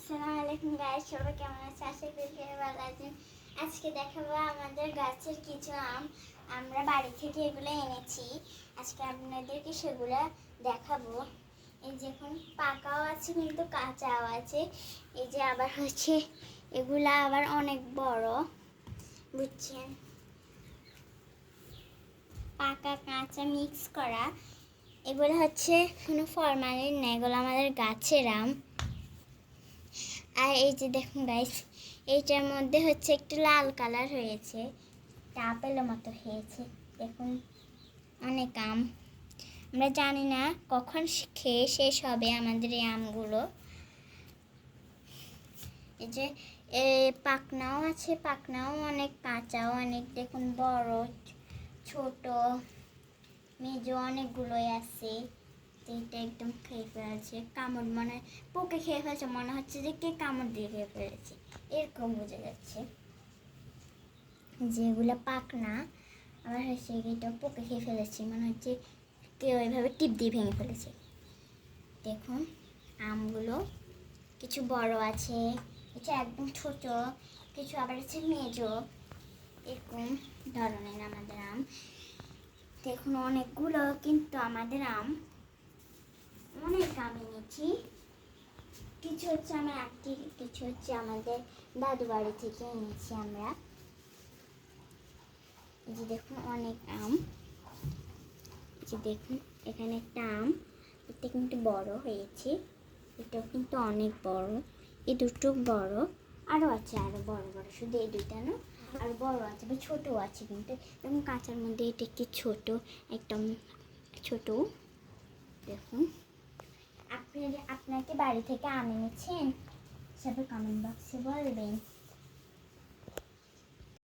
আসসালামু আলাইকুম গাইস, সবাই কেমন আছে? আশা করি সবাই ভালো আছেন। আজকে দেখাবো আমাদের গাছের কিছু আম। আমরা বাড়ি থেকে এগুলো এনেছি। আজকে আপনাদেরকে সেগুলো দেখাবো। এই যে এখন পাকাও আছে কিন্তু কাঁচাও আছে। এই যে আবার হচ্ছে এগুলা আবার অনেক বড়, বুঝছেন? পাকা কাঁচা মিক্স করা। এগুলো হচ্ছে কোনো ফরমালিন না, এগুলো আমাদের গাছের আম। আর এই যে দেখুন গাইস, এইটার মধ্যে হচ্ছে একটু লাল কালার হয়েছে, আপেলের মতো হয়েছে। দেখুন অনেক আম। আমরা জানি না কখন খেয়ে শেষ হবে আমাদের এই আমগুলো। এই যে পাকনাও আছে, পাকনাও অনেক, কাঁচাও অনেক। দেখুন বড় ছোট মেজো অনেকগুলোই আছে। এটা একদম খেয়ে ফেলেছে, কামড় মনে পোকে খেয়ে ফেলেছে, মনে হচ্ছে যে কে কামড় দিয়ে খেয়ে ফেলেছে, এরকম বোঝা যাচ্ছে। যেগুলো পাক না, আবার হচ্ছে এটা পোকে খেয়ে ফেলেছে, মনে হচ্ছে কেউ ওইভাবে টিপ দিয়ে ভেঙে ফেলেছে। দেখুন আমগুলো কিছু বড় আছে, কিছু একদম ছোট, কিছু আবার হচ্ছে মেজো, এরকম ধরনের আমাদের আম। দেখুন অনেকগুলো কিন্তু আমাদের আম, অনেক আম এনেছি। কিছু হচ্ছে আমার আত্মী, কিছু হচ্ছে আমাদের দাদু বাড়ি থেকে এনেছি আমরা। এই যে দেখুন অনেক আম। এই যে দেখুন এখানে একটা আম, এটা কিন্তু বড় হয়েছে, এটাও কিন্তু অনেক বড়। এই দুটো বড়, আরও আছে আরও বড় বড়, শুধু এই দুইটা না, আর বড় আছে বা ছোটো আছে। কিন্তু এবং কাঁচার মধ্যে এটা একটু ছোট, একদম ছোট। দেখুন আপনাকে বাড়ি থেকে আম এনেছেন? সবাই কমেন্ট বক্সে বলবেন।